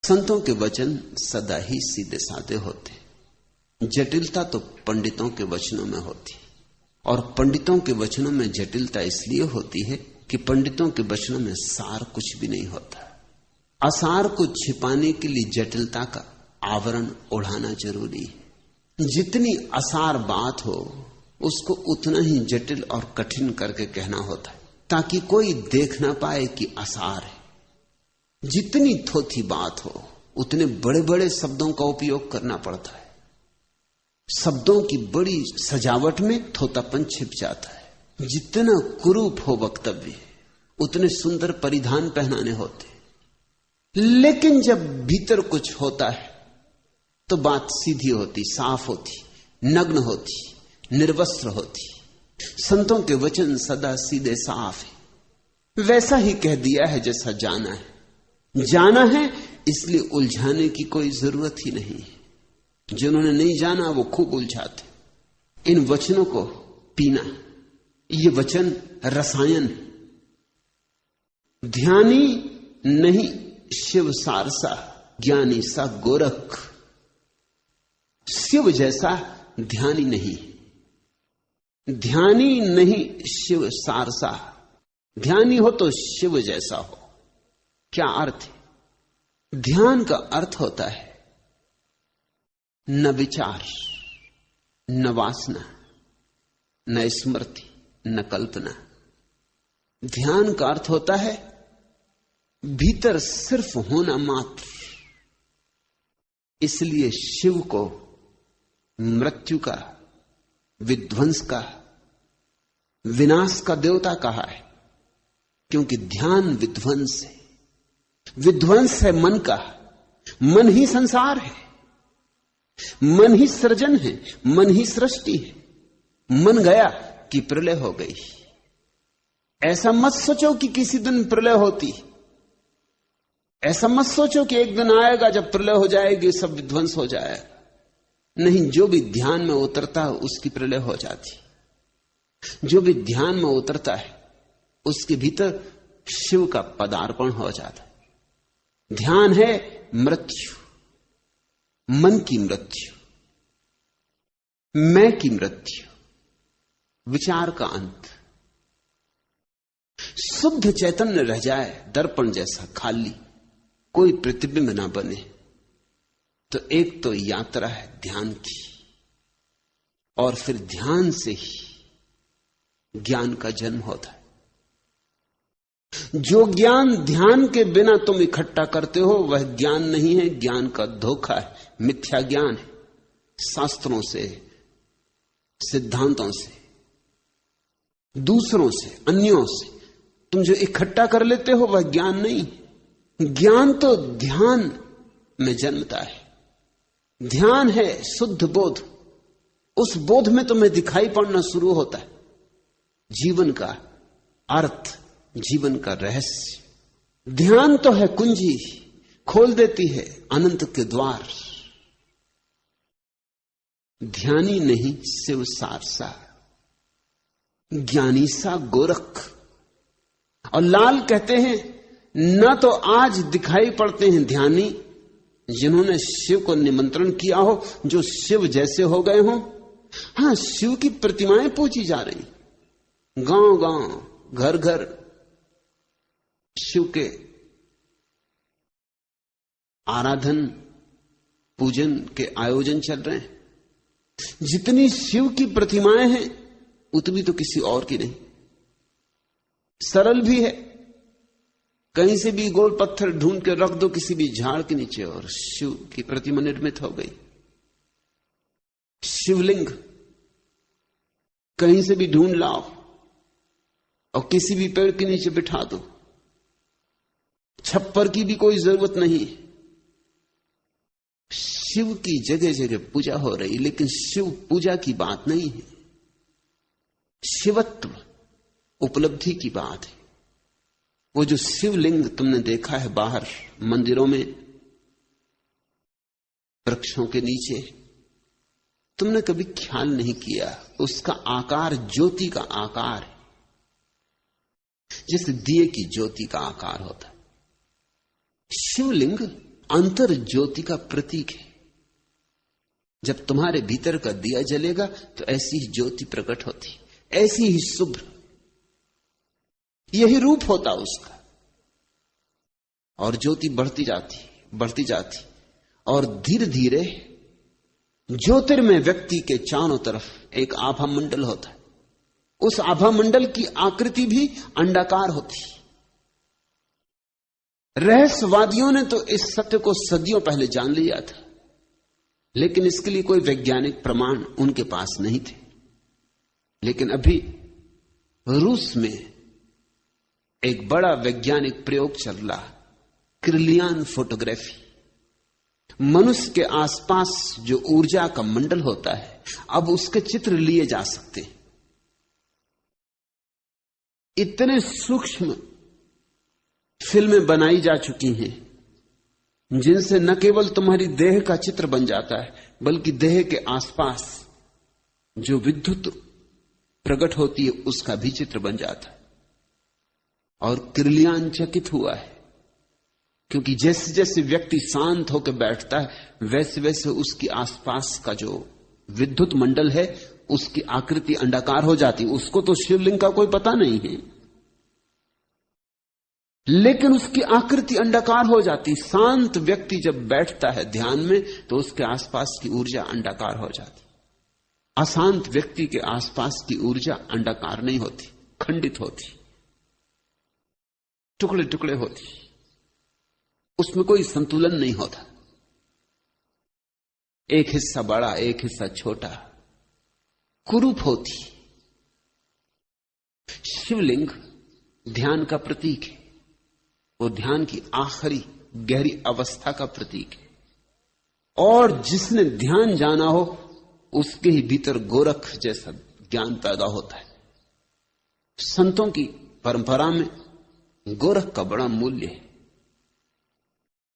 संतों के वचन सदा ही सीधे साधे होते। जटिलता तो पंडितों के वचनों में होती, और पंडितों के वचनों में जटिलता इसलिए होती है कि पंडितों के वचनों में सार कुछ भी नहीं होता। असार को छिपाने के लिए जटिलता का आवरण ओढ़ाना जरूरी है। जितनी असार बात हो उसको उतना ही जटिल और कठिन करके कहना होता है, ताकि कोई देख ना पाए कि असार है। जितनी थोथी बात हो उतने बड़े बड़े शब्दों का उपयोग करना पड़ता है। शब्दों की बड़ी सजावट में थोतापन छिप जाता है। जितना कुरूप हो वक्तव्य उतने सुंदर परिधान पहनाने होते। लेकिन जब भीतर कुछ होता है तो बात सीधी होती, साफ होती, नग्न होती, निर्वस्त्र होती। संतों के वचन सदा सीधे साफ है। वैसा ही कह दिया है जैसा जाना है। जाना है इसलिए उलझाने की कोई जरूरत ही नहीं है। जिन्होंने नहीं जाना वो खूब उलझाते। इन वचनों को पीना, ये वचन रसायन। ध्यानी नहीं शिव सारसा, ज्ञानी सा गोरख। शिव जैसा ध्यानी नहीं, ध्यानी नहीं शिव सारसा। ध्यानी हो तो शिव जैसा हो। क्या अर्थ है? ध्यान का अर्थ होता है न विचार, न वासना, न स्मृति, न कल्पना। ध्यान का अर्थ होता है भीतर सिर्फ होना मात्र। इसलिए शिव को मृत्यु का, विध्वंस का, विनाश का देवता कहा है, क्योंकि ध्यान विध्वंस है। विध्वंस है मन का। मन ही संसार है, मन ही सृजन है, मन ही सृष्टि है। मन गया कि प्रलय हो गई। ऐसा मत सोचो कि किसी दिन प्रलय होती। ऐसा मत सोचो कि एक दिन आएगा जब प्रलय हो जाएगी, सब विध्वंस हो जाएगा। नहीं, जो भी ध्यान में उतरता है उसकी प्रलय हो जाती। जो भी ध्यान में उतरता है उसके भीतर शिव का पदार्पण हो जाता है। ध्यान है मृत्यु, मन की मृत्यु, मैं की मृत्यु, विचार का अंत। शुद्ध चैतन्य रह जाए, दर्पण जैसा खाली, कोई प्रतिबिंब ना बने, तो एक तो यात्रा है ध्यान की, और फिर ध्यान से ही ज्ञान का जन्म होता है। जो ज्ञान ध्यान के बिना तुम इकट्ठा करते हो वह ज्ञान नहीं है, ज्ञान का धोखा है, मिथ्या ज्ञान है। शास्त्रों से, सिद्धांतों से, दूसरों से, अन्यों से तुम जो इकट्ठा कर लेते हो वह ज्ञान नहीं। ज्ञान तो ध्यान में जन्मता है। ध्यान है शुद्ध बोध। उस बोध में तुम्हें दिखाई पड़ना शुरू होता है जीवन का अर्थ, जीवन का रहस्य। ध्यान तो है कुंजी, खोल देती है अनंत के द्वार। ध्यानी नहीं शिव सारसा, ज्ञानी सा गोरख। और लाल कहते हैं न तो आज दिखाई पड़ते हैं ध्यानी जिन्होंने शिव को निमंत्रण किया हो, जो शिव जैसे हो गए हो। हां, शिव की प्रतिमाएं पूजी जा रही, गांव गांव, घर घर शिव के आराधन पूजन के आयोजन चल रहे हैं। जितनी शिव की प्रतिमाएं हैं उतनी तो किसी और की नहीं। सरल भी है, कहीं से भी गोल पत्थर ढूंढ के रख दो किसी भी झाड़ के नीचे और शिव की प्रतिमा निर्मित हो गई। शिवलिंग कहीं से भी ढूंढ लाओ और किसी भी पेड़ के नीचे बिठा दो। छप्पर की भी कोई जरूरत नहीं। शिव की जगह जगह पूजा हो रही, लेकिन शिव पूजा की बात नहीं है। शिवत्व उपलब्धि की बात है। वो जो शिवलिंग तुमने देखा है बाहर मंदिरों में, वृक्षों के नीचे, तुमने कभी ख्याल नहीं किया उसका आकार ज्योति का आकार है, जैसे दिए की ज्योति का आकार होता है। शिवलिंग अंतर ज्योति का प्रतीक है। जब तुम्हारे भीतर का दिया जलेगा तो ऐसी ही ज्योति प्रकट होती, ऐसी ही शुभ्र, यही रूप होता उसका। और ज्योति बढ़ती जाती और धीरे धीरे ज्योतिर्मय व्यक्ति के चारों तरफ एक आभा मंडल होता है। उस आभा मंडल की आकृति भी अंडाकार होती। रहस्यवादियों ने तो इस सत्य को सदियों पहले जान लिया था, लेकिन इसके लिए कोई वैज्ञानिक प्रमाण उनके पास नहीं थे। लेकिन अभी रूस में एक बड़ा वैज्ञानिक प्रयोग चल रहा, क्रिलियन फोटोग्राफी। मनुष्य के आसपास जो ऊर्जा का मंडल होता है, अब उसके चित्र लिए जा सकते हैं। इतने सूक्ष्म फिल्में बनाई जा चुकी हैं जिनसे न केवल तुम्हारी देह का चित्र बन जाता है, बल्कि देह के आसपास जो विद्युत प्रकट होती है उसका भी चित्र बन जाता है। और क्रिलियन चकित हुआ है, क्योंकि जैसे जैसे व्यक्ति शांत होकर बैठता है वैसे वैसे उसके आसपास का जो विद्युत मंडल है उसकी आकृति अंडाकार हो जाती। उसको तो शिवलिंग का कोई पता नहीं है, लेकिन उसकी आकृति अंडाकार हो जाती। शांत व्यक्ति जब बैठता है ध्यान में तो उसके आसपास की ऊर्जा अंडाकार हो जाती। अशांत व्यक्ति के आसपास की ऊर्जा अंडाकार नहीं होती, खंडित होती, टुकड़े टुकड़े होती, उसमें कोई संतुलन नहीं होता। एक हिस्सा बड़ा, एक हिस्सा छोटा, कुरूप होती। शिवलिंग ध्यान का प्रतीक है, वो ध्यान की आखिरी गहरी अवस्था का प्रतीक है। और जिसने ध्यान जाना हो उसके ही भीतर गोरख जैसा ज्ञान पैदा होता है। संतों की परंपरा में गोरख का बड़ा मूल्य है,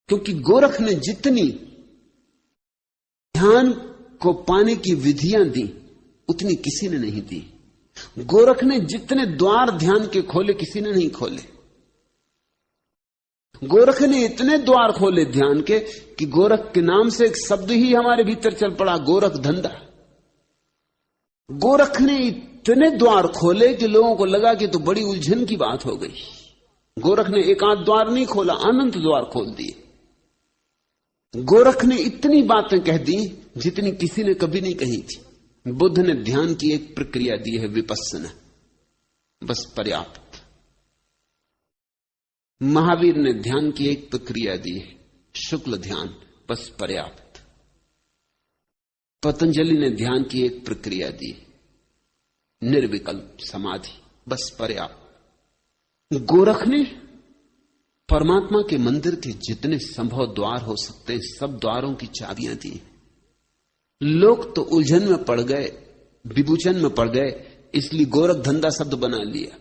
क्योंकि गोरख ने जितनी ध्यान को पाने की विधियां दी उतनी किसी ने नहीं दी। गोरख ने जितने द्वार ध्यान के खोले किसी ने नहीं खोले। गोरख ने इतने द्वार खोले ध्यान के कि गोरख के नाम से एक शब्द ही हमारे भीतर चल पड़ा, गोरख धंधा। गोरख ने इतने द्वार खोले कि लोगों को लगा कि तो बड़ी उलझन की बात हो गई। गोरख ने एक आध द्वार नहीं खोला, अनंत द्वार खोल दिए। गोरख ने इतनी बातें कह दी जितनी किसी ने कभी नहीं कही थी। बुद्ध ने ध्यान की एक प्रक्रिया दी है, विपस्सना, बस पर्याप्त। महावीर ने ध्यान की एक प्रक्रिया दी है, शुक्ल ध्यान, बस पर्याप्त। पतंजलि ने ध्यान की एक प्रक्रिया दी, निर्विकल्प समाधि, बस पर्याप्त। गोरख ने परमात्मा के मंदिर के जितने संभव द्वार हो सकते हैं सब द्वारों की चाबियां दी। लोग तो उलझन में पड़ गए, विभूचन में पड़ गए, इसलिए गोरख धंधा शब्द बना लिया।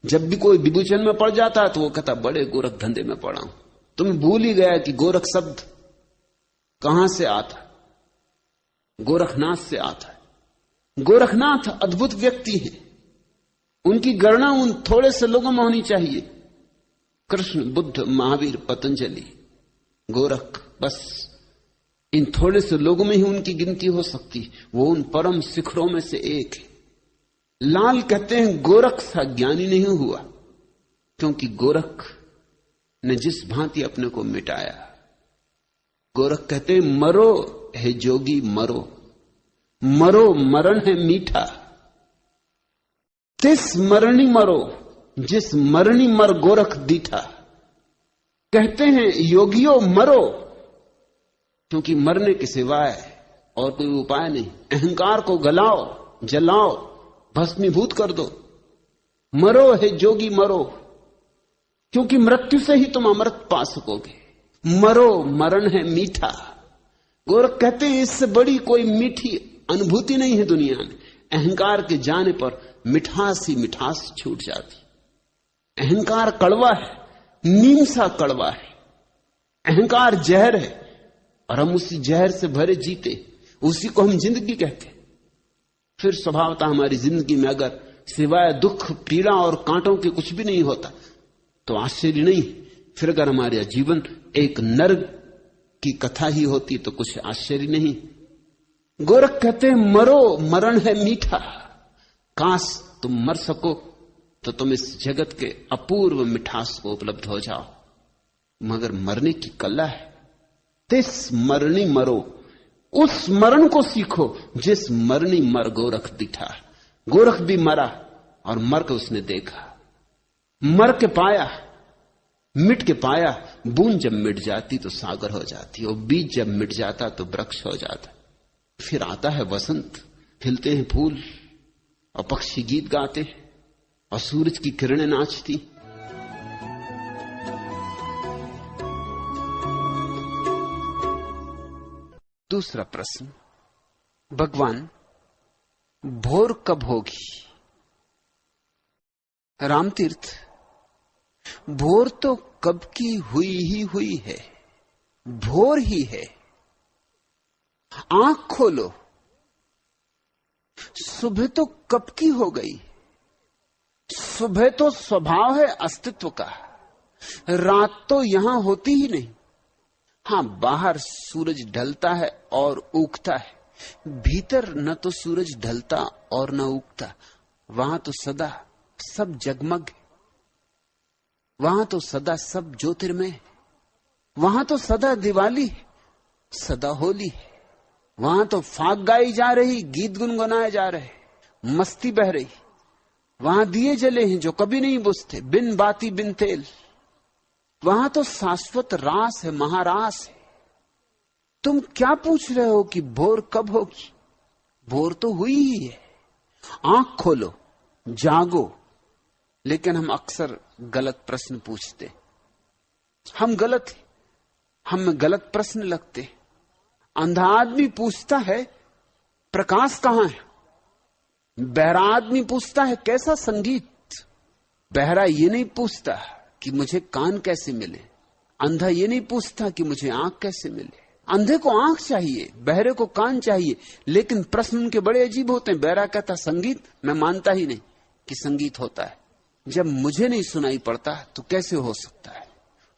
जब भी कोई विभूचन में पड़ जाता है तो वो कहता बड़े गोरख धंधे में पड़ा हूं। तुम्हें भूल ही गया कि गोरख शब्द कहां से आता, गोरखनाथ से आता है। गोरखनाथ अद्भुत व्यक्ति हैं, उनकी गणना उन थोड़े से लोगों में होनी चाहिए। कृष्ण, बुद्ध, महावीर, पतंजलि, गोरख, बस इन थोड़े से लोगों में ही उनकी गिनती हो सकती। वो उन परम शिखरों में से एक है। लाल कहते हैं गोरख सा ज्ञानी नहीं हुआ, क्योंकि गोरख ने जिस भांति अपने को मिटाया। गोरख कहते हैं मरो है जोगी मरो, मरो मरण है मीठा, तिस मरणी मरो जिस मरणी मर गोरख दीठा। कहते हैं योगियों मरो, क्योंकि मरने के सिवाय और कोई उपाय नहीं। अहंकार को गलाओ, जलाओ, भस्मीभूत कर दो। मरो है जोगी मरो, क्योंकि मृत्यु से ही तुम अमृत पा सकोगे। मरो मरण है मीठा। गोरख कहते हैं इससे बड़ी कोई मीठी अनुभूति नहीं है दुनिया में। अहंकार के जाने पर मिठास ही मिठास छूट जाती। अहंकार कड़वा है, नीम सा कड़वा है। अहंकार जहर है और हम उसी जहर से भरे जीते, उसी को हम जिंदगी कहते। फिर स्वभावतः हमारी जिंदगी में अगर सिवाय दुख, पीड़ा और कांटों के कुछ भी नहीं होता तो आश्चर्य नहीं। फिर अगर हमारा जीवन एक नर्क की कथा ही होती तो कुछ आश्चर्य नहीं। गोरख कहते हैं मरो, मरण है मीठा, काश तुम मर सको तो तुम इस जगत के अपूर्व मिठास को उपलब्ध हो जाओ, मगर मरने की कला है। तिस मरणी मरो, उस मरण को सीखो जिस मरणी मर गोरख दिठा। गोरख भी मरा और मर के उसने देखा, मर के पाया, मिट के पाया। बूंद जब मिट जाती तो सागर हो जाती, और बीज जब मिट जाता तो वृक्ष हो जाता। फिर आता है वसंत, खिलते हैं फूल और पक्षी गीत गाते हैं और सूरज की किरणें नाचती। दूसरा प्रश्न, भगवान भोर कब होगी? रामतीर्थ, भोर तो कब की हुई ही हुई है, भोर ही है। आंख खोलो, सुबह तो कब की हो गई। सुबह तो स्वभाव है अस्तित्व का, रात तो यहां होती ही नहीं। हां, बाहर सूरज ढलता है और उगता है, भीतर न तो सूरज ढलता और न उगता। वहां तो सदा सब जगमग है, वहां तो सदा सब ज्योतिर्मय है, वहां तो सदा दिवाली है, सदा होली है। वहां तो फाग गाई जा रही, गीत गुनगुनाए जा रहे, मस्ती बह रही। वहां दिए जले हैं जो कभी नहीं बुझते, बिन बाती बिन तेल। वहां तो शाश्वत रास है, महारास है। तुम क्या पूछ रहे हो कि भोर कब होगी? भोर तो हुई ही है। आंख खोलो, जागो। लेकिन हम अक्सर गलत प्रश्न पूछते, हम गलत हैं, हमें गलत प्रश्न लगते। अंधा आदमी पूछता है प्रकाश कहां है, बहरा आदमी पूछता है कैसा संगीत। बहरा ये नहीं पूछता कि मुझे कान कैसे मिले, अंधा ये नहीं पूछता कि मुझे आंख कैसे मिले। अंधे को आंख चाहिए, बहरे को कान चाहिए, लेकिन प्रश्न उनके बड़े अजीब होते हैं। बहरा कहता संगीत, मैं मानता ही नहीं कि संगीत होता है। जब मुझे नहीं सुनाई पड़ता तो कैसे हो सकता है?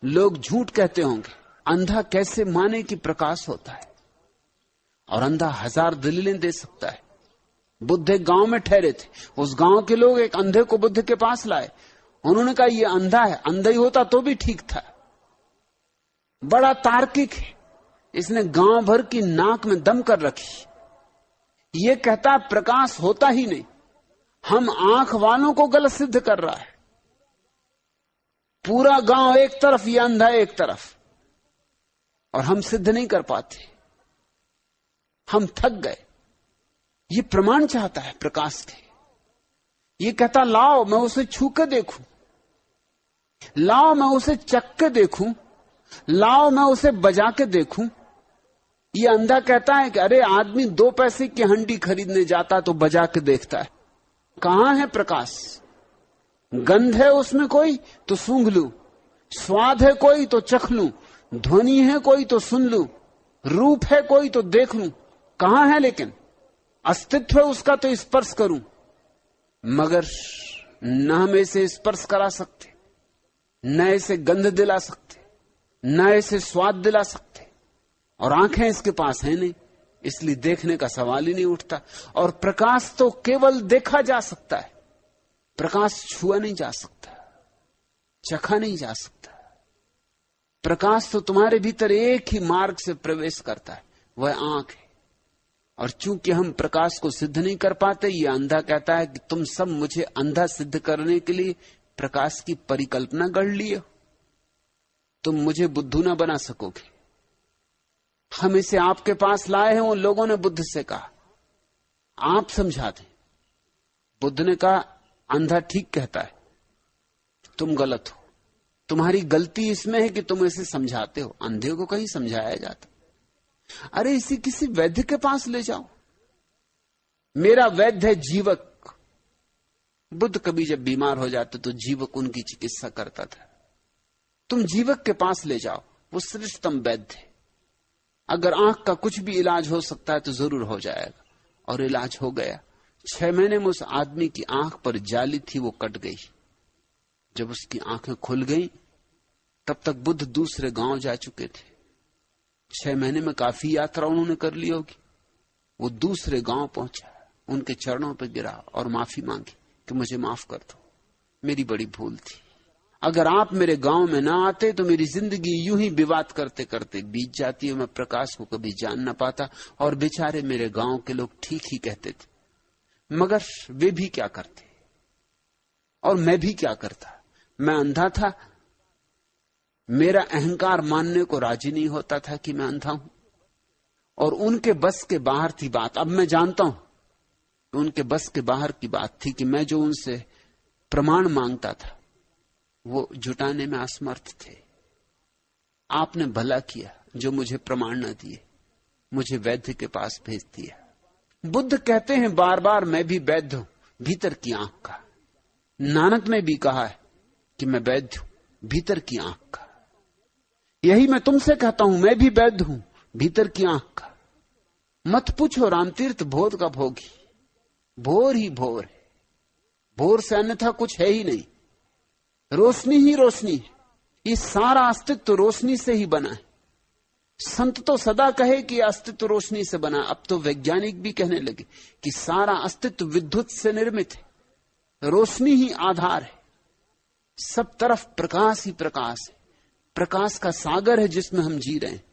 लोग झूठ कहते होंगे, अंधा कैसे माने कि प्रकाश होता है? और अंधा हजार दलीलें दे सकता है। बुद्ध एक गांव में ठहरे थे, उस गांव के लोग एक अंधे को बुद्ध के पास लाए। उन्होंने कहा ये अंधा है, अंधा ही होता तो भी ठीक था, बड़ा तार्किक है, इसने गांव भर की नाक में दम कर रखी। ये कहता प्रकाश होता ही नहीं। हम आंख वालों को गलत सिद्ध कर रहा है। पूरा गांव एक तरफ, ये अंधा एक तरफ, और हम सिद्ध नहीं कर पाते। हम थक गए। ये प्रमाण चाहता है प्रकाश के। ये कहता लाओ मैं उसे छू के देखूं, लाओ मैं उसे चख के देखूं, लाओ मैं उसे बजा के देखूं। ये अंधा कहता है कि अरे आदमी 2 पैसे की हंडी खरीदने जाता तो बजा के देखता है। कहां है प्रकाश? गंध है उसमें कोई तो सूंघ लूं, स्वाद है कोई तो चख लूं, ध्वनि है कोई तो सुन लूं, रूप है कोई तो देख लूं। कहां है? लेकिन अस्तित्व है उसका तो स्पर्श करूं, मगर न हम इसे स्पर्श करा सकते, न इसे गंध दिला सकते, न इसे स्वाद दिला सकते, और आंखें इसके पास है नहीं, इसलिए देखने का सवाल ही नहीं उठता। और प्रकाश तो केवल देखा जा सकता है, प्रकाश छुआ नहीं जा सकता, चखा नहीं जा सकता। प्रकाश तो तुम्हारे भीतर एक ही मार्ग से प्रवेश करता है, वह आंख है। और चूंकि हम प्रकाश को सिद्ध नहीं कर पाते, ये अंधा कहता है कि तुम सब मुझे अंधा सिद्ध करने के लिए प्रकाश की परिकल्पना गढ़ लिए, तुम मुझे बुद्धू ना बना सकोगे। हम इसे आपके पास लाए हैं। उन लोगों ने बुद्ध से कहा आप समझा दें। बुद्ध ने कहा अंधा ठीक कहता है, तुम गलत हो, तुम्हारी गलती इसमें है कि तुम इसे समझाते हो। अंधे को कहीं समझाया जाता? अरे इसे किसी वैद्य के पास ले जाओ, मेरा वैद्य है जीवक। बुद्ध कभी जब बीमार हो जाते तो जीवक उनकी चिकित्सा करता था। तुम जीवक के पास ले जाओ, वो श्रेष्ठतम वैद्य है। अगर आंख का कुछ भी इलाज हो सकता है तो जरूर हो जाएगा। और इलाज हो गया। 6 महीने में उस आदमी की आंख पर जाली थी, वो कट गई। जब उसकी आंखें खुल गई, तब तक बुद्ध दूसरे गांव जा चुके थे। 6 महीने में काफी यात्रा उन्होंने कर ली होगी। वो दूसरे गांव पहुंचा, उनके चरणों पर गिरा और माफी मांगी कि मुझे माफ कर दो, मेरी बड़ी भूल थी। अगर आप मेरे गांव में ना आते तो मेरी जिंदगी यूं ही विवाद करते करते बीत जाती है, मैं प्रकाश को कभी जान ना पाता। और बेचारे मेरे गांव के लोग ठीक ही कहते थे, मगर वे भी क्या करते और मैं भी क्या करता। मैं अंधा था, मेरा अहंकार मानने को राजी नहीं होता था कि मैं अंधा हूं, और उनके बस के बाहर थी बात। अब मैं जानता हूं कि उनके बस के बाहर की बात थी कि मैं जो उनसे प्रमाण मांगता था वो जुटाने में असमर्थ थे। आपने भला किया जो मुझे प्रमाण न दिए, मुझे वैद्य के पास भेज दिया। बुद्ध कहते हैं बार बार, मैं भी वैद्य हूं भीतर की आंख का। नानक ने भी कहा है कि मैं वैद्य हूं भीतर की आंख का। यही मैं तुमसे कहता हूं, मैं भी वैद्य हूं भीतर की आंख का। मत पूछो रामतीर्थ भोर का भोगी, भोर ही भोर है, भोर से अन्यथा कुछ है ही नहीं। रोशनी ही रोशनी है, ये सारा अस्तित्व रोशनी से ही बना है। संत तो सदा कहे कि अस्तित्व रोशनी से बना, अब तो वैज्ञानिक भी कहने लगे कि सारा अस्तित्व विद्युत से निर्मित है, रोशनी ही आधार है, सब तरफ प्रकाश ही प्रकाश है। प्रकाश का सागर है जिसमें हम जी रहे हैं,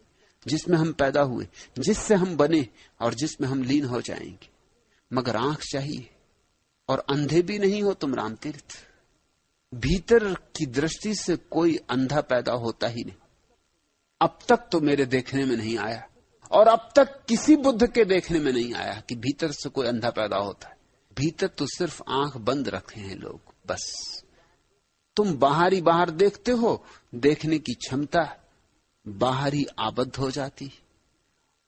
जिसमें हम पैदा हुए, जिससे हम बने और जिसमें हम लीन हो जाएंगे। मगर आंख चाहिए, और अंधे भी नहीं हो तुम रामतीर्थ। भीतर की दृष्टि से कोई अंधा पैदा होता ही नहीं। अब तक तो मेरे देखने में नहीं आया, और अब तक किसी बुद्ध के देखने में नहीं आया कि भीतर से कोई अंधा पैदा होता है। भीतर तो सिर्फ आंख बंद रखे हैं लोग, बस। तुम बाहरी बाहर देखते हो, देखने की क्षमता बाहर ही आबद्ध हो जाती,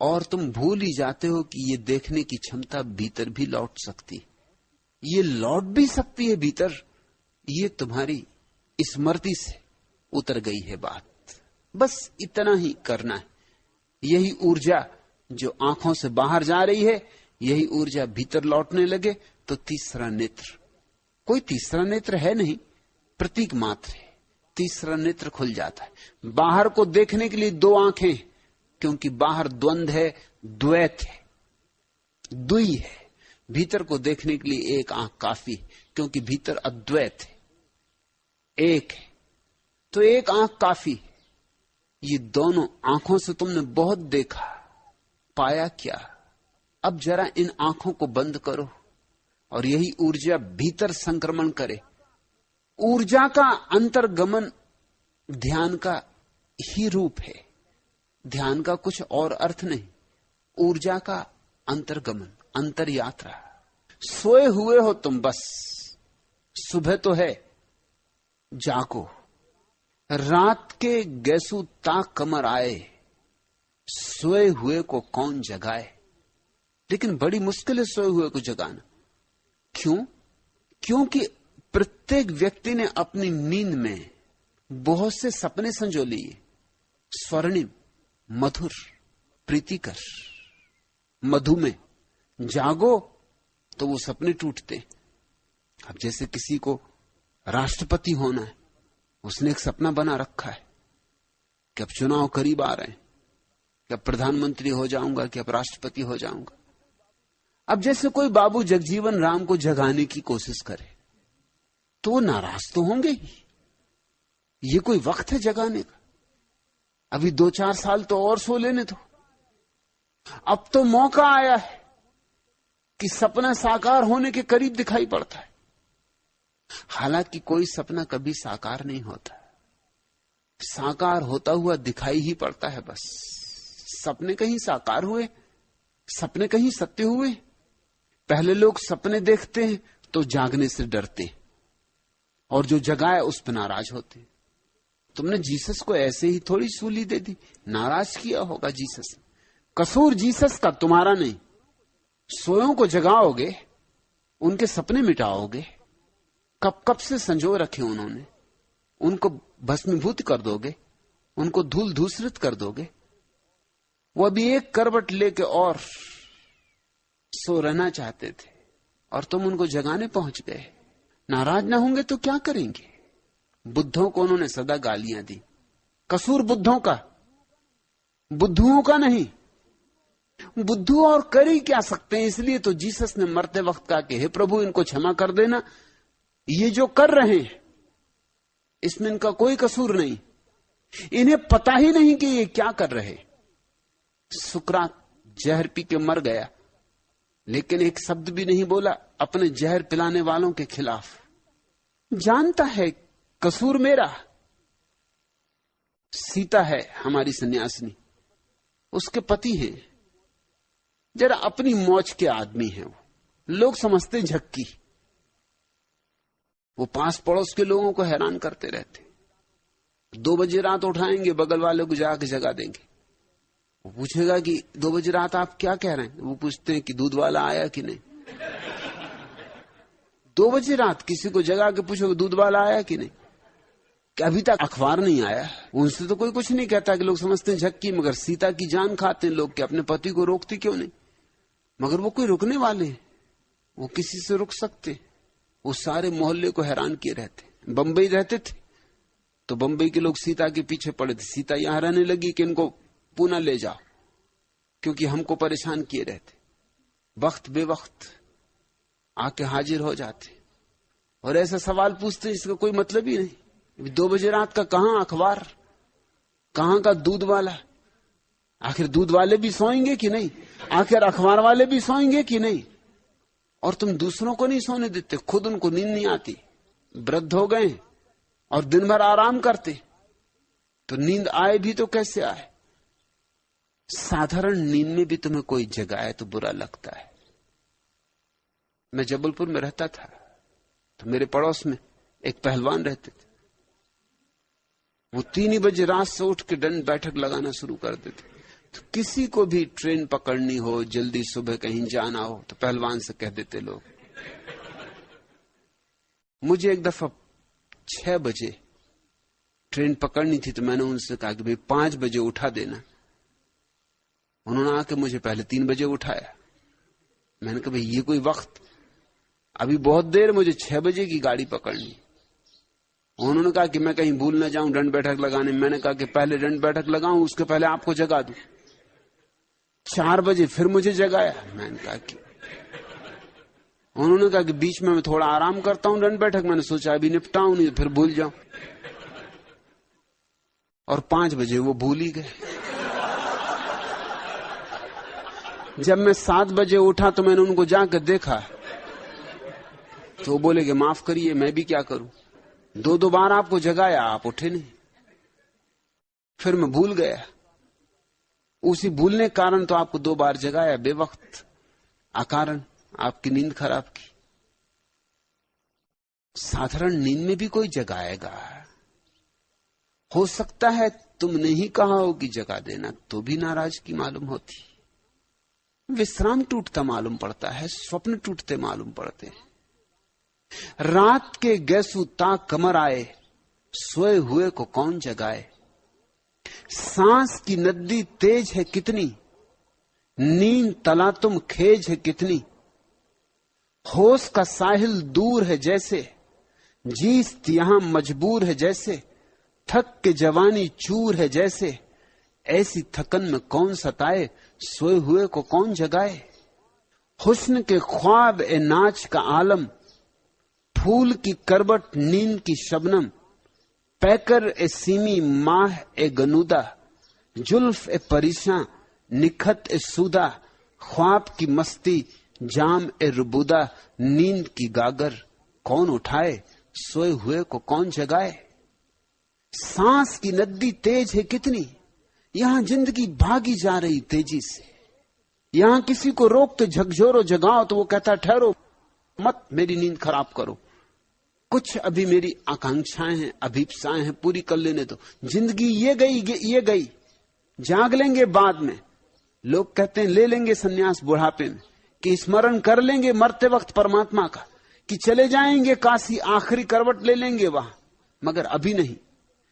और तुम भूल ही जाते हो कि ये देखने की क्षमता भीतर भी लौट सकती, ये लौट भी सकती है भीतर। ये तुम्हारी स्मृति से उतर गई है बात, बस इतना ही करना है। यही ऊर्जा जो आंखों से बाहर जा रही है, यही ऊर्जा भीतर लौटने लगे तो तीसरा नेत्र, कोई तीसरा नेत्र है नहीं, प्रतीक मात्र है, तीसरा नेत्र खुल जाता है। बाहर को देखने के लिए 2 आंखें, क्योंकि बाहर द्वंद्व है, द्वैत है, द्वि है। भीतर को देखने के लिए 1 आंख काफी, क्योंकि भीतर अद्वैत है, एक है, तो 1 आंख काफी। ये दोनों आंखों से तुमने बहुत देखा, पाया क्या? अब जरा इन आंखों को बंद करो और यही ऊर्जा भीतर संक्रमण करे। ऊर्जा का अंतर्गमन ध्यान का ही रूप है, ध्यान का कुछ और अर्थ नहीं। ऊर्जा का अंतर्गमन, अंतर यात्रा। सोए हुए हो तुम, बस सुबह तो है, जागो। रात के गैसू ताक कमर आए, सोए हुए को कौन जगाए। लेकिन बड़ी मुश्किल है सोए हुए को जगाना। क्यों? क्योंकि प्रत्येक व्यक्ति ने अपनी नींद में बहुत से सपने संजो लिए, स्वर्णिम, मधुर, प्रीतिकर, मधुमेह। जागो तो वो सपने टूटते। अब जैसे किसी को राष्ट्रपति होना है, उसने एक सपना बना रखा है कि अब चुनाव करीब आ रहे हैं, कि अब प्रधानमंत्री हो जाऊंगा, कि अब राष्ट्रपति हो जाऊंगा। अब जैसे कोई बाबू जगजीवन राम को जगाने की कोशिश करे तो वो नाराज तो होंगे ही। ये कोई वक्त है जगाने का? अभी 2-4 साल तो और सो लेने दो। अब तो मौका आया है कि सपना साकार होने के करीब दिखाई पड़ता है। हालांकि कोई सपना कभी साकार नहीं होता, साकार होता हुआ दिखाई ही पड़ता है बस। सपने कहीं साकार हुए, सपने कहीं सत्य हुए? पहले लोग सपने देखते हैं तो जागने से डरते हैं, और जो जगाए उस पर नाराज होते हैं। तुमने जीसस को ऐसे ही थोड़ी सूली दे दी, नाराज किया होगा जीसस। कसूर जीसस का, तुम्हारा नहीं। सोयों को जगाओगे, उनके सपने मिटाओगे, कब कब से संजो रखे उन्होंने, उनको भस्मीभूत कर दोगे, उनको धूल धूसरित कर दोगे। वो अभी एक करवट लेके और सो रहना चाहते थे और तुम उनको जगाने पहुंच गए। नाराज ना होंगे तो क्या करेंगे? बुद्धों को उन्होंने सदा गालियां दी। कसूर बुद्धों का, बुद्धुओं का नहीं। बुद्धू और कर ही क्या सकते हैं। इसलिए तो जीसस ने मरते वक्त कहा कि हे प्रभु, इनको क्षमा कर देना, ये जो कर रहे हैं इसमें इनका कोई कसूर नहीं, इन्हें पता ही नहीं कि ये क्या कर रहे। सुकरात जहर पी के मर गया, लेकिन एक शब्द भी नहीं बोला अपने जहर पिलाने वालों के खिलाफ। जानता है कसूर मेरा। सीता है हमारी सन्यासिनी, उसके पति हैं जरा अपनी मौज के आदमी हैं। वो लोग समझते झक्की, वो पास पड़ोस के लोगों को हैरान करते रहते। 2 बजे रात उठाएंगे, बगल वाले को जाके जगा देंगे। वो पूछेगा कि 2 बजे रात आप क्या कह रहे हैं? वो पूछते हैं कि दूध वाला आया कि नहीं। 2 बजे रात किसी को जगा के पूछो दूध वाला आया कि नहीं, कि अभी तक अखबार नहीं आया। उनसे तो कोई कुछ नहीं कहता कि लोग समझते हैं झक्की। मगर सीता की जान खाते हैं लोग कि अपने पति को रोकती क्यों नहीं। मगर वो कोई रुकने वाले, वो किसी से रुक सकते। वो सारे मोहल्ले को हैरान किए रहते। बंबई रहते थे तो बंबई के लोग सीता के पीछे पड़े थे। सीता यहां रहने लगी कि इनको पुणे ले जाओ, क्योंकि हमको परेशान किए रहते। वक्त बेवक्त आके हाजिर हो जाते और ऐसा सवाल पूछते जिसका कोई मतलब ही नहीं। 2 बजे रात का कहां अखबार, कहां का दूध वाला? आखिर दूध वाले भी सोएंगे कि नहीं? आखिर अखबार वाले भी सोएंगे कि नहीं? और तुम दूसरों को नहीं सोने देते, खुद उनको नींद नहीं आती, वृद्ध हो गए और दिन भर आराम करते, तो नींद आए भी तो कैसे आए? साधारण नींद में भी तुम्हें कोई जगाए तो बुरा लगता है। मैं जबलपुर में रहता था तो मेरे पड़ोस में एक पहलवान रहते थे। वो 3 ही बजे रात से उठ के दंड बैठक लगाना शुरू कर देते। तो किसी को भी ट्रेन पकड़नी हो, जल्दी सुबह कहीं जाना हो, तो पहलवान से कह देते लोग। मुझे एक दफा 6 बजे ट्रेन पकड़नी थी तो मैंने उनसे कहा कि भाई 5 बजे उठा देना। उन्होंने आके मुझे पहले 3 बजे उठाया। मैंने कहा भाई ये कोई वक्त, अभी बहुत देर, मुझे 6 बजे की गाड़ी पकड़नी। उन्होंने कहा कि मैं कहीं भूल ना जाऊं दंड बैठक लगाने। मैंने कहा कि पहले दंड बैठक लगाऊं, उसके पहले आपको जगा दूं। 4 बजे फिर मुझे जगाया। मैंने कहा कि, उन्होंने कहा कि बीच में मैं थोड़ा आराम करता हूं दंड बैठक। मैंने सोचा अभी निपटाऊं, नहीं फिर भूल जाऊं। और 5 बजे वो भूल ही गए। जब मैं 7 बजे उठा तो मैंने उनको जाकर देखा तो वो बोले कि माफ करिए, मैं भी क्या करूं, 2 बार आपको जगाया, आप उठे नहीं। फिर मैं भूल गया। उसी भूलने कारण तो आपको 2 बार जगाया, बेवक्त, अकारण आपकी नींद खराब की। साधारण नींद में भी कोई जगाएगा। हो सकता है तुमने ही कहा हो कि जगा देना, तो भी नाराजगी मालूम होती। विश्राम टूटता मालूम पड़ता है, स्वप्न टूटते मालूम पड़ते हैं। रात के गैसू ताक कमर आए, सोए हुए को कौन जगाए। सांस की नदी तेज है कितनी, नींद तला तुम खेज है कितनी। होश का साहिल दूर है जैसे, जीस्त यहां मजबूर है जैसे। थक के जवानी चूर है जैसे, ऐसी थकन में कौन सताए, सोए हुए को कौन जगाए। हुस्न के ख्वाब ए नाच का आलम, फूल की करबट नींद की शबनम। पैकर ए सीमी माह ए गनूदा, जुल्फ ए परेशां निखत ए सूदा। ख्वाब की मस्ती जाम ए रुबूदा, नींद की गागर कौन उठाए, सोए हुए को कौन जगाए। सांस की नदी तेज है कितनी, यहां जिंदगी भागी जा रही तेजी से। यहां किसी को रोक के झकझोरो जगाओ तो वो कहता ठहरो मत, मेरी नींद खराब करो, कुछ अभी मेरी आकांक्षाएं हैं, अभीप्साएं हैं, पूरी कर लेने दो। जिंदगी ये गई, जाग लेंगे बाद में। लोग कहते हैं ले लेंगे सन्यास बुढ़ापे में, कि स्मरण कर लेंगे मरते वक्त परमात्मा का, कि चले जाएंगे काशी, आखिरी करवट ले लेंगे वहां, मगर अभी नहीं।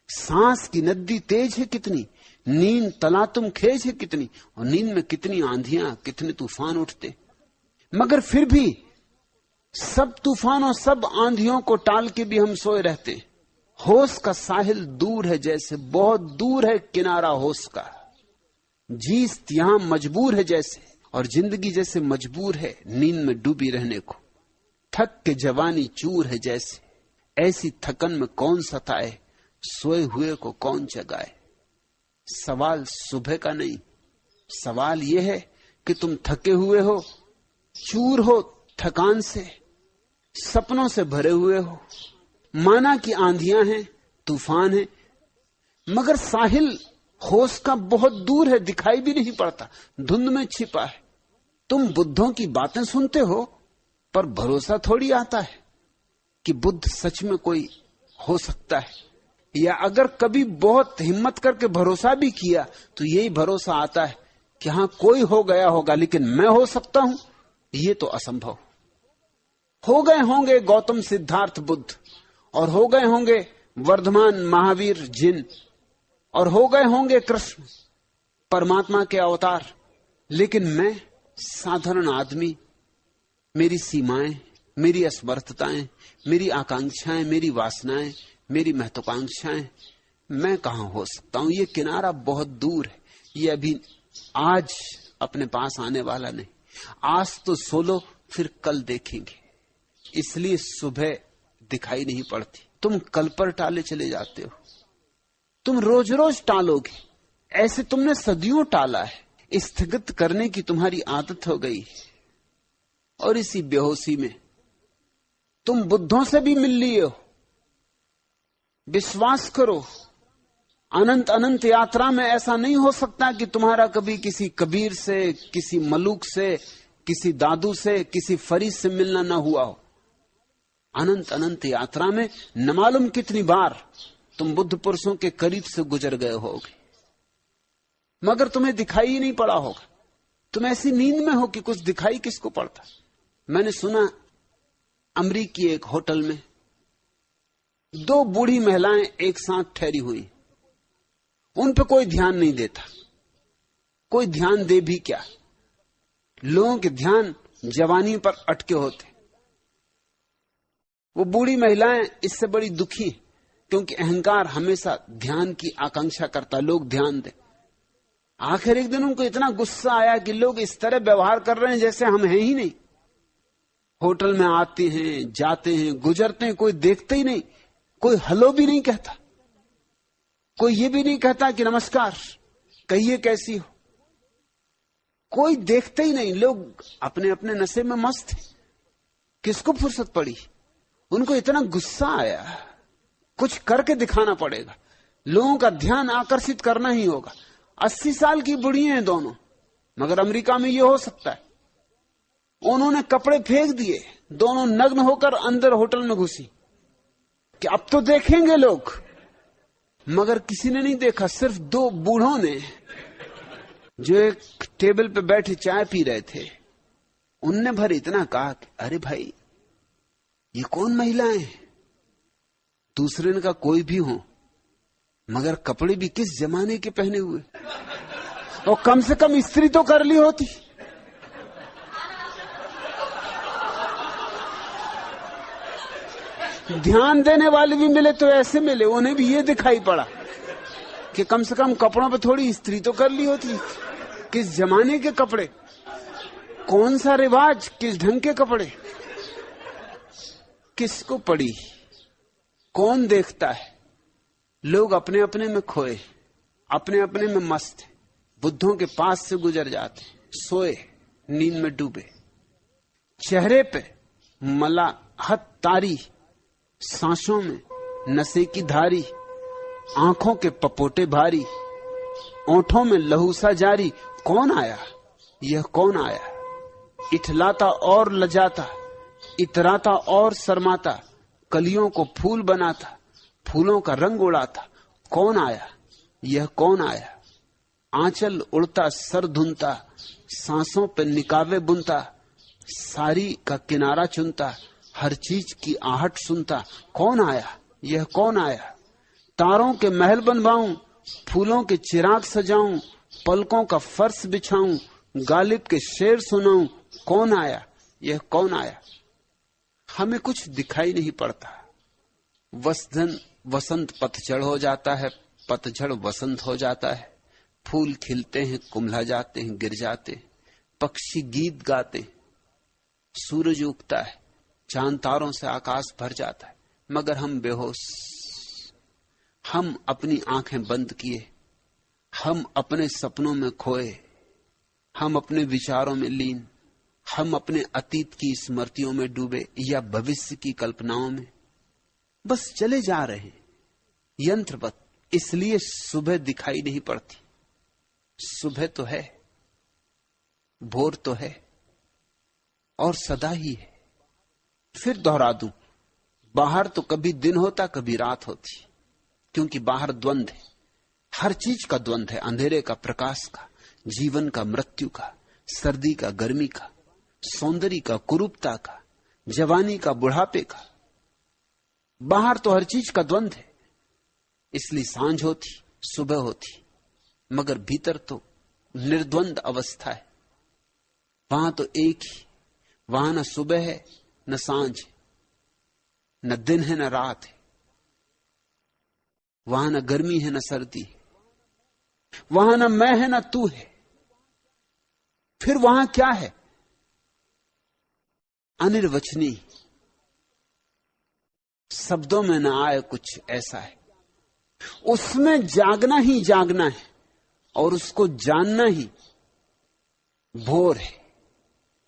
सांस की नदी तेज है कितनी, नींद तला तुम खेज है कितनी। और नींद में कितनी आंधियां, कितने तूफान उठते, मगर फिर भी सब तूफानों, सब आंधियों को टाल के भी हम सोए रहते। होश का साहिल दूर है जैसे, बहुत दूर है किनारा होश का। जीस्त यहां मजबूर है जैसे, और जिंदगी जैसे मजबूर है नींद में डूबी रहने को। थक के जवानी चूर है जैसे, ऐसी थकन में कौन सताए, सोए हुए को कौन जगाए। सवाल सुबह का नहीं, सवाल यह है कि तुम थके हुए हो, चूर हो थकान से, सपनों से भरे हुए हो, माना कि आंधियां हैं, तूफान है, मगर साहिल होश का बहुत दूर है, दिखाई भी नहीं पड़ता, धुंध में छिपा है। तुम बुद्धों की बातें सुनते हो, पर भरोसा थोड़ी आता है कि बुद्ध सच में कोई हो सकता है, या अगर कभी बहुत हिम्मत करके भरोसा भी किया तो यही भरोसा आता है कि हां कोई हो गया होगा, लेकिन मैं हो सकता हूं, यह तो असंभव। हो गए होंगे गौतम सिद्धार्थ बुद्ध, और हो गए होंगे वर्धमान महावीर जिन, और हो गए होंगे कृष्ण परमात्मा के अवतार, लेकिन मैं साधारण आदमी, मेरी सीमाएं, मेरी असमर्थताएं, मेरी आकांक्षाएं, मेरी वासनाएं, मेरी महत्वाकांक्षाएं, मैं कहां हो सकता हूं। ये किनारा बहुत दूर है, ये अभी आज अपने पास आने वाला नहीं। आज तो सो लो, फिर कल देखेंगे, इसलिए सुबह दिखाई नहीं पड़ती। तुम कल पर टाले चले जाते हो, तुम रोज रोज टालोगे, ऐसे तुमने सदियों टाला है। स्थगित करने की तुम्हारी आदत हो गई, और इसी बेहोशी में तुम बुद्धों से भी मिल लिए हो। विश्वास करो, अनंत अनंत यात्रा में ऐसा नहीं हो सकता कि तुम्हारा कभी किसी कबीर से, किसी मलूक से, किसी दादू से, किसी फरीद से मिलना ना हुआ हो। अनंत अनंत यात्रा में न मालूम कितनी बार तुम बुद्ध पुरुषों के करीब से गुजर गए होगे, मगर तुम्हें दिखाई ही नहीं पड़ा होगा। तुम ऐसी नींद में हो कि कुछ दिखाई किसको पड़ता। मैंने सुना अमरीकी एक होटल में 2 बूढ़ी महिलाएं एक साथ ठहरी हुई, उन पे कोई ध्यान नहीं देता। कोई ध्यान दे भी क्या, लोगों के ध्यान जवानी पर अटके होते। वो बूढ़ी महिलाएं इससे बड़ी दुखी, क्योंकि अहंकार हमेशा ध्यान की आकांक्षा करता, लोग ध्यान दे। आखिर एक दिन उनको इतना गुस्सा आया कि लोग इस तरह व्यवहार कर रहे हैं जैसे हम हैं ही नहीं। होटल में आते हैं, जाते हैं, गुजरते हैं, कोई देखते ही नहीं, कोई हेलो भी नहीं कहता, कोई ये भी नहीं कहता कि नमस्कार, कहिए कैसी हो, कोई देखते ही नहीं। लोग अपने अपने नशे में मस्त हैं, किसको फुर्सत पड़ी। उनको इतना गुस्सा आया, कुछ करके दिखाना पड़ेगा, लोगों का ध्यान आकर्षित करना ही होगा। 80 साल की बुढ़ियां हैं दोनों, मगर अमेरिका में यह हो सकता है। उन्होंने कपड़े फेंक दिए, दोनों नग्न होकर अंदर होटल में घुसी कि अब तो देखेंगे लोग, मगर किसी ने नहीं देखा। सिर्फ 2 बूढ़ों ने, जो एक टेबल पे बैठे चाय पी रहे थे, उनने भर इतना कहा कि अरे भाई ये कौन महिलाएं हैं। दूसरे ने कहा कोई भी हो, मगर कपड़े भी किस जमाने के पहने हुए, और कम से कम इस्त्री तो कर ली होती। ध्यान देने वाले भी मिले तो ऐसे मिले, उन्हें भी ये दिखाई पड़ा कि कम से कम कपड़ों पे थोड़ी इस्त्री तो कर ली होती। किस जमाने के कपड़े, कौन सा रिवाज, किस ढंग के कपड़े, किसको पड़ी, कौन देखता है। लोग अपने अपने में खोए, अपने अपने में मस्त, बुद्धों के पास से गुजर जाते, सोए, नींद में डूबे, चेहरे पे मलाहत तारी, सांसों में नशे की धारी, आंखों के पपोटे भारी, ओंठों में लहू सा जारी। कौन आया, यह कौन आया, इठलाता और लजाता, इतराता और शर्माता, कलियों को फूल बनाता, फूलों का रंग उड़ाता। कौन आया, यह कौन आया, आंचल उड़ता, सर धुनता, सांसों पे निकावे बुनता, सारी का किनारा चुनता, हर चीज की आहट सुनता। कौन आया, यह कौन आया, तारों के महल बनवाऊं, फूलों के चिराग सजाऊं, पलकों का फर्श बिछाऊं, गालिब के शेर सुनाऊं। कौन आया, यह कौन आया। हमें कुछ दिखाई नहीं पड़ता। वसंत पतझड़ हो जाता है, पतझड़ वसंत हो जाता है, फूल खिलते हैं, कुम्हला जाते हैं, गिर जाते हैं, पक्षी गीत गाते हैं, सूरज उगता है, चांद तारों से आकाश भर जाता है, मगर हम बेहोश, हम अपनी आंखें बंद किए, हम अपने सपनों में खोए, हम अपने विचारों में लीन, हम अपने अतीत की स्मृतियों में डूबे या भविष्य की कल्पनाओं में बस चले जा रहे हैं यंत्रवत। इसलिए सुबह दिखाई नहीं पड़ती। सुबह तो है, भोर तो है और सदा ही है। फिर दोहरा दूं, बाहर तो कभी दिन होता कभी रात होती, क्योंकि बाहर द्वंद है, हर चीज का द्वंद है, अंधेरे का प्रकाश का, जीवन का मृत्यु का, सर्दी का गर्मी का, सौंदर्य का कुरूपता का, जवानी का बुढ़ापे का। बाहर तो हर चीज का द्वंद है, इसलिए सांझ होती, सुबह होती, मगर भीतर तो निर्द्वंद अवस्था है। वहां तो एक ही, वहां न सुबह है न सांझ है, न दिन है न रात है, वहां न गर्मी है न सर्दी है, वहां न मैं है न तू है। फिर वहां क्या है? अनिर्वचनीय, शब्दों में न आए कुछ ऐसा है। उसमें जागना ही जागना है और उसको जानना ही भोर है,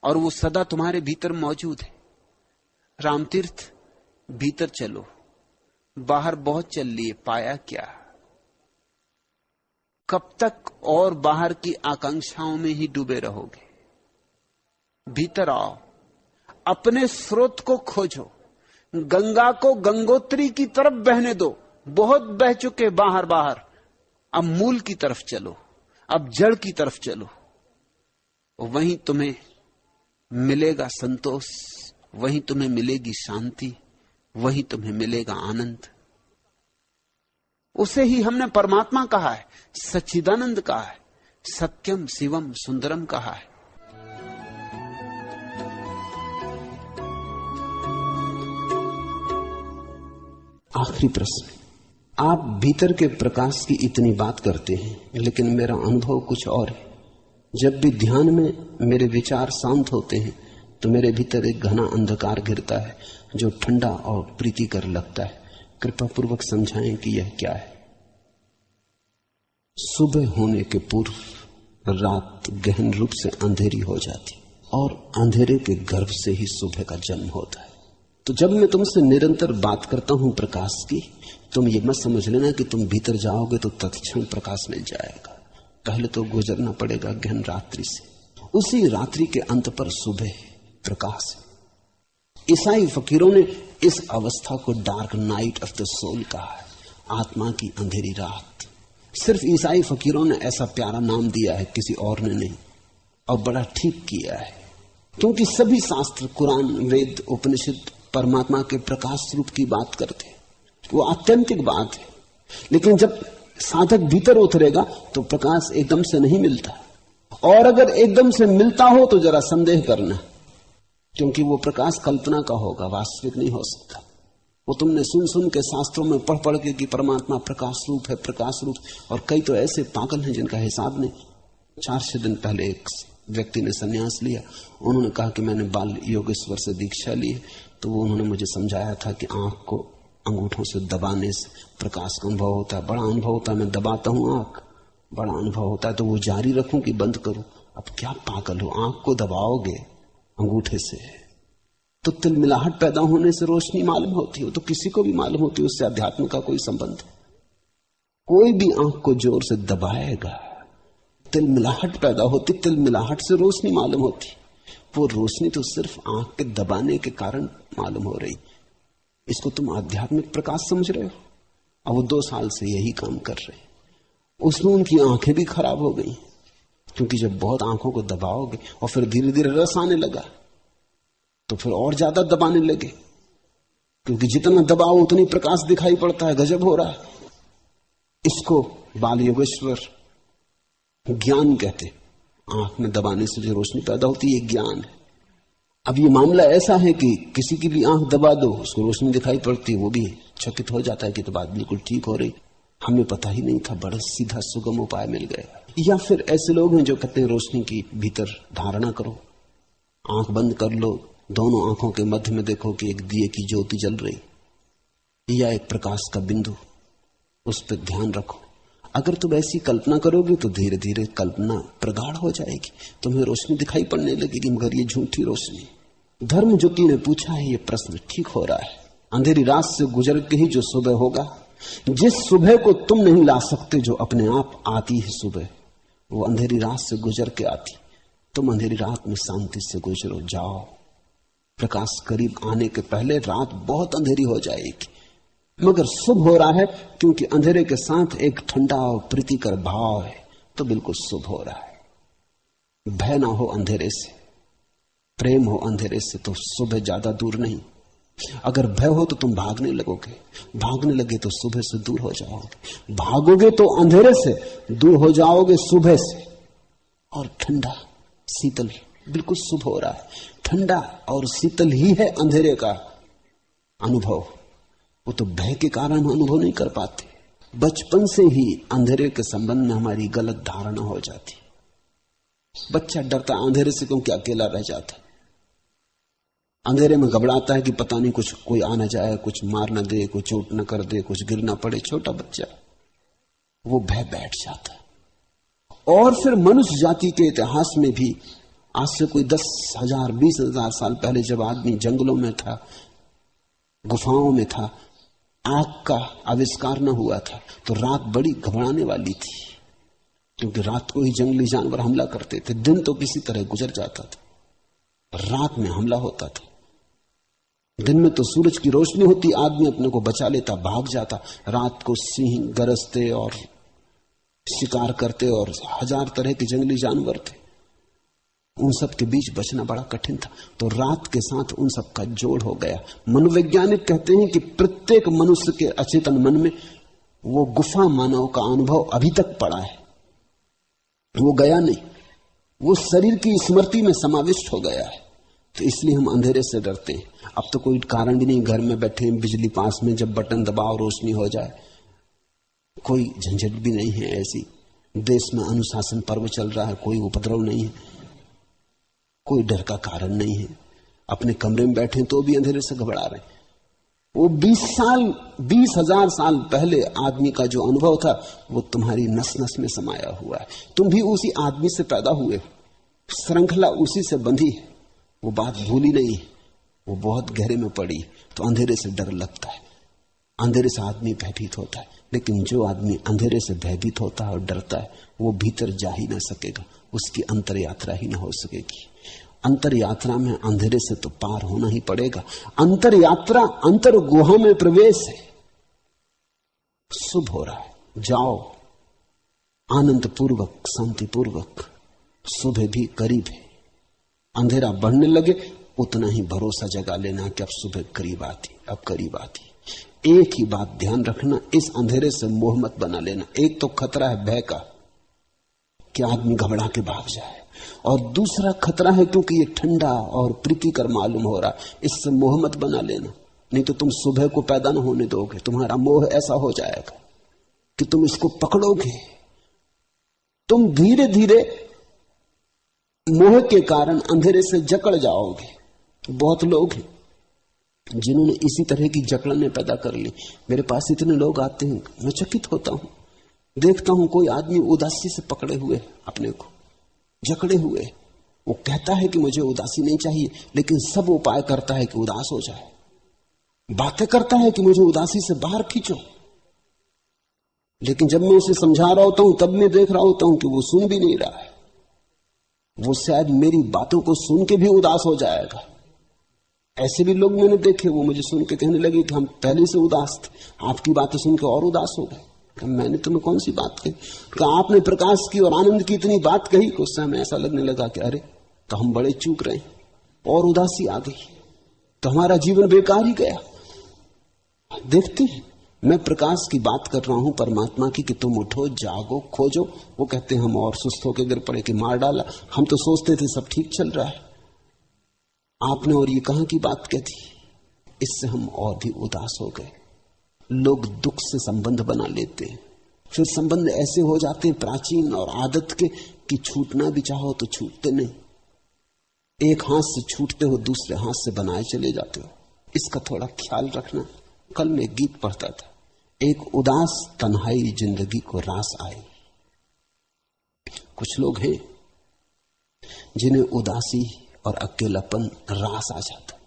और वो सदा तुम्हारे भीतर मौजूद है। रामतीर्थ, भीतर चलो, बाहर बहुत चल लिए, पाया क्या? कब तक और बाहर की आकांक्षाओं में ही डूबे रहोगे? भीतर आओ, अपने स्रोत को खोजो, गंगा को गंगोत्री की तरफ बहने दो। बहुत बह चुके बाहर बाहर, अब मूल की तरफ चलो, अब जड़ की तरफ चलो। वहीं तुम्हें मिलेगा संतोष, वहीं तुम्हें मिलेगी शांति, वहीं तुम्हें मिलेगा आनंद। उसे ही हमने परमात्मा कहा है, सच्चिदानंद कहा है, सत्यम शिवम सुंदरम कहा है। आखिरी प्रश्न, आप भीतर के प्रकाश की इतनी बात करते हैं, लेकिन मेरा अनुभव कुछ और है। जब भी ध्यान में मेरे विचार शांत होते हैं तो मेरे भीतर एक घना अंधकार घिरता है जो ठंडा और प्रीतिकर लगता है। कृपा पूर्वक समझाएं कि यह क्या है। सुबह होने के पूर्व रात गहन रूप से अंधेरी हो जाती और अंधेरे के गर्भ से ही सुबह का जन्म होता है। तो जब मैं तुमसे निरंतर बात करता हूं प्रकाश की, तुम ये मत समझ लेना कि तुम भीतर जाओगे तो तत्क्षण प्रकाश मिल जाएगा। पहले तो गुजरना पड़ेगा गहन रात्रि से, उसी रात्रि के अंत पर सुबह प्रकाश है। ईसाई फकीरों ने इस अवस्था को dark night of the soul कहा है, आत्मा की अंधेरी रात। सिर्फ ईसाई फकीरों ने ऐसा प्यारा नाम दिया है, किसी और ने नहीं, और बड़ा ठीक किया है, क्योंकि सभी शास्त्र, कुरान, वेद, उपनिषद परमात्मा के प्रकाश रूप की बात करते हैं। वो आत्यंतिक बात है। लेकिन जब साधक भीतर उतरेगा तो प्रकाश एकदम से नहीं मिलता, और अगर एकदम से मिलता हो तो जरा संदेह करना, क्योंकि वो प्रकाश कल्पना का होगा, वास्तविक नहीं हो सकता। वो तुमने सुन सुन के शास्त्रों में पढ़ पढ़ के कि परमात्मा प्रकाश रूप है, प्रकाश रूप। और कई तो ऐसे पागल हैं जिनका हिसाब नहीं। 4-6 दिन पहले एक व्यक्ति ने संन्यास लिया। उन्होंने कहा कि मैंने बाल योगेश्वर से दीक्षा ली है। तो वो उन्होंने मुझे समझाया था कि आंख को अंगूठों से दबाने से प्रकाश का अनुभव होता है। बड़ा अनुभव होता है, मैं दबाता हूं आंख, बड़ा अनुभव होता है। तो वो जारी रखूं कि बंद करूं? अब क्या पागल हो, आंख को दबाओगे अंगूठे से तो तिलमिलाहट पैदा होने से रोशनी मालूम होती हो, तो किसी को भी मालूम होती है, उससे अध्यात्म का कोई संबंध। कोई भी आंख को जोर से दबाएगा, तिलमिलाहट पैदा होती, तिलमिलाहट से रोशनी मालूम होती। वो रोशनी तो सिर्फ आंख के दबाने के कारण मालूम हो रही। इसको तुम आध्यात्मिक प्रकाश समझ रहे हो। अब वो 2 साल से यही काम कर रहे हैं। उसमें उनकी आंखें भी खराब हो गई, क्योंकि जब बहुत आंखों को दबाओगे और फिर धीरे धीरे रस आने लगा तो फिर और ज्यादा दबाने लगे, क्योंकि जितना दबाओ उतनी प्रकाश दिखाई पड़ता है। गजब हो रहा है। इसको बाल योगेश्वर ज्ञान कहते। आंख में दबाने से जो रोशनी पैदा होती है, ज्ञान है। अब ये मामला ऐसा है कि किसी की भी आंख दबा दो, उसको रोशनी दिखाई पड़ती है, वो भी चकित हो जाता है कि तो बात बिल्कुल ठीक हो रही, हमें पता ही नहीं था। बड़ा सीधा सुगम उपाय मिल गया। या फिर ऐसे लोग हैं जो कहते हैं रोशनी की भीतर धारणा करो, आंख बंद कर लो, दोनों आंखों के मध्य में देखो कि एक दिए की ज्योति जल रही, या एक प्रकाश का बिंदु, उस पर ध्यान रखो। अगर तुम ऐसी कल्पना करोगे तो धीरे धीरे कल्पना प्रगाढ़ हो जाएगी, तुम्हें रोशनी दिखाई पड़ने लगेगी, मगर ये झूठी रोशनी। धर्म ज्योति ने पूछा है, ये प्रश्न ठीक हो रहा है। अंधेरी रात से गुजर के ही जो सुबह होगा, जिस सुबह को तुम नहीं ला सकते, जो अपने आप आती है सुबह, वो अंधेरी रात से गुजर के आती। तुम अंधेरी रात में शांति से गुजरो, जाओ। प्रकाश करीब आने के पहले रात बहुत अंधेरी हो जाएगी, मगर शुभ हो रहा है क्योंकि अंधेरे के साथ एक ठंडा और प्रीतिकर भाव है, तो बिल्कुल शुभ हो रहा है। भय ना हो अंधेरे से, प्रेम हो अंधेरे से, तो सुबह ज्यादा दूर नहीं। अगर भय हो तो तुम भागने लगोगे, भागने लगे तो सुबह से दूर हो जाओगे, भागोगे तो अंधेरे से दूर हो जाओगे सुबह से। और ठंडा शीतल बिल्कुल शुभ हो रहा है। ठंडा और शीतल ही है अंधेरे का अनुभव, वो तो भय के कारण हम अनुभव नहीं कर पाते। बचपन से ही अंधेरे के संबंध में हमारी गलत धारणा हो जाती। बच्चा डरता अंधेरे से क्योंकि अकेला रह जाता, अंधेरे में घबराता है कि पता नहीं कुछ कोई आ ना जाए, कुछ मार ना दे, कोई चोट न कर दे, कुछ गिर ना पड़े। छोटा बच्चा, वो भय बैठ जाता। और फिर मनुष्य जाति के इतिहास में भी आज से कोई 10,000 20,000 साल पहले जब आदमी जंगलों में था, गुफाओं में था, आग का आविष्कार न हुआ था, तो रात बड़ी घबराने वाली थी, क्योंकि रात को ही जंगली जानवर हमला करते थे। दिन तो किसी तरह गुजर जाता था, रात में हमला होता था। दिन में तो सूरज की रोशनी होती, आदमी अपने को बचा लेता, भाग जाता। रात को सिंह गरजते और शिकार करते और 1000 तरह के जंगली जानवर थे, उन सब के बीच बचना बड़ा कठिन था। तो रात के साथ उन सब का जोड़ हो गया। मनोवैज्ञानिक कहते हैं कि प्रत्येक मनुष्य के अचेतन मन में वो गुफा मानव का अनुभव अभी तक पड़ा है, वो गया नहीं, वो शरीर की स्मृति में समाविष्ट हो गया है। तो इसलिए हम अंधेरे से डरते हैं। अब तो कोई कारण भी नहीं, घर में बैठे बिजली पास में, जब बटन दबाओ रोशनी हो जाए, कोई झंझट भी नहीं है ऐसी। देश में अनुशासन पर्व चल रहा है, कोई उपद्रव नहीं है, कोई डर का कारण नहीं है। अपने कमरे में बैठे तो भी अंधेरे से घबरा रहे हैं। वो 20,000 साल पहले आदमी का जो अनुभव था, वो तुम्हारी नस नस में समाया हुआ है। तुम भी उसी आदमी से पैदा हुए, श्रृंखला उसी से बंधी है, वो बात भूली नहीं है, वो बहुत गहरे में पड़ी। तो अंधेरे से डर लगता है, अंधेरे से आदमी भयभीत होता है। लेकिन जो आदमी अंधेरे से भयभीत होता है और डरता है, वो भीतर जा ही ना सकेगा, उसकी अंतर यात्रा ही ना हो सकेगी। अंतर यात्रा में अंधेरे से तो पार होना ही पड़ेगा। अंतर यात्रा अंतर गुहा में प्रवेश है। शुभ हो रहा है, जाओ आनंद पूर्वक, शांति पूर्वक। सुबह भी करीब है। अंधेरा बढ़ने लगे उतना ही भरोसा जगा लेना कि अब सुबह करीब आती, अब करीब आती। एक ही बात ध्यान रखना, इस अंधेरे से मोह मत बना लेना। एक तो खतरा है भय का कि आदमी घबरा के भाग जाए, और दूसरा खतरा है क्योंकि ये ठंडा और प्रीतिकर मालूम हो रहा, इससे मोह मत बना लेना। नहीं तो तुम सुबह को पैदा न होने दोगे, तुम्हारा मोह ऐसा हो जाएगा कि तुम इसको पकड़ोगे। तुम धीरे धीरे मोह के कारण अंधेरे से जकड़ जाओगे। बहुत लोग हैं जिन्होंने इसी तरह की जकड़ने पैदा कर ली। मेरे पास इतने लोग आते हैं, मैं चकित होता हूं। देखता हूं कोई आदमी उदासी से पकड़े हुए, अपने को जकड़े हुए। वो कहता है कि मुझे उदासी नहीं चाहिए, लेकिन सब उपाय करता है कि उदास हो जाए। बातें करता है कि मुझे उदासी से बाहर खींचो, लेकिन जब मैं उसे समझा रहा होता हूं तब मैं देख रहा होता हूं कि वो सुन भी नहीं रहा है। वो शायद मेरी बातों को सुन के भी उदास हो जाएगा। ऐसे भी लोग मैंने देखे, वो मुझे सुन के कहने लगे कि हम पहले से उदास थे, आपकी बातें सुन के और उदास हो गए। मैंने तुम्हें कौन सी बात कही? कहा आपने प्रकाश की और आनंद की इतनी बात कही, उस समय ऐसा लगने लगा कि अरे तो हम बड़े चूक रहे, और उदासी आ गई, तो हमारा जीवन बेकार ही गया। देखते हैं, मैं प्रकाश की बात कर रहा हूं परमात्मा की कि तुम उठो, जागो, खोजो। वो कहते हैं हम और सुस्त होकर गिर पड़े कि मार डाला, हम तो सोचते थे सब ठीक चल रहा है, आपने और ये कहां की बात कह दी। इससे हम और भी उदास हो गए। लोग दुख से संबंध बना लेते हैं, फिर संबंध ऐसे हो जाते हैं प्राचीन और आदत के कि छूटना भी चाहो तो छूटते नहीं। एक हाथ से छूटते हो, दूसरे हाथ से बनाए चले जाते हो। इसका थोड़ा ख्याल रखना। कल मैं गीत पढ़ता था, एक उदास तन्हाई जिंदगी को रास आई। कुछ लोग हैं जिन्हें उदासी और अकेलापन रास आ जाता,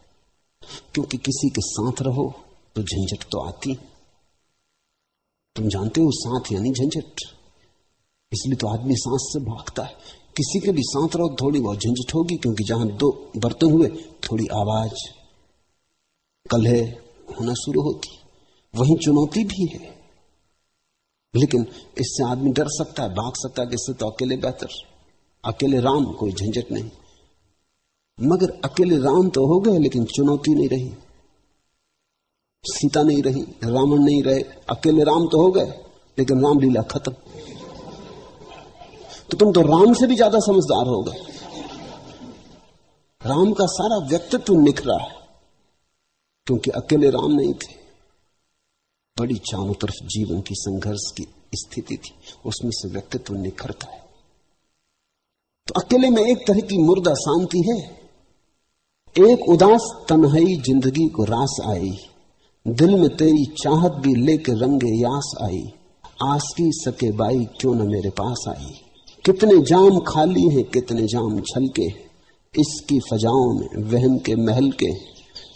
क्योंकि किसी के साथ रहो तो झंझट तो आती। तुम जानते हो साथ यानी झंझट, इसलिए तो आदमी सांस से भागता है। किसी के भी साथ रहो थोड़ी बहुत झंझट होगी, क्योंकि जहां दो बर्तन हुए थोड़ी आवाज कलह होना शुरू होती। वहीं चुनौती भी है, लेकिन इससे आदमी डर सकता है, भाग सकता है कि इससे तो अकेले बेहतर, अकेले राम, कोई झंझट नहीं। मगर अकेले राम तो हो गए, लेकिन चुनौती नहीं रही। सीता नहीं रही, रावण नहीं रहे, अकेले राम तो हो गए, लेकिन रामलीला खत्म। तो तुम तो राम से भी ज्यादा समझदार हो गए। राम का सारा व्यक्तित्व निखरा है, क्योंकि अकेले राम नहीं थे। बड़ी चारों तरफ जीवन की संघर्ष की स्थिति थी, उसमें से व्यक्तित्व निखरता है। तो अकेले में एक तरह की मुर्दा शांति है। एक उदास तन्हाई जिंदगी को रास आई, दिल में तेरी चाहत भी लेके रंगे यास आई। आस की सके बाई क्यों न मेरे पास आई। कितने जाम खाली हैं, कितने जाम छलके, इसकी फजाओं में वहम के महल के,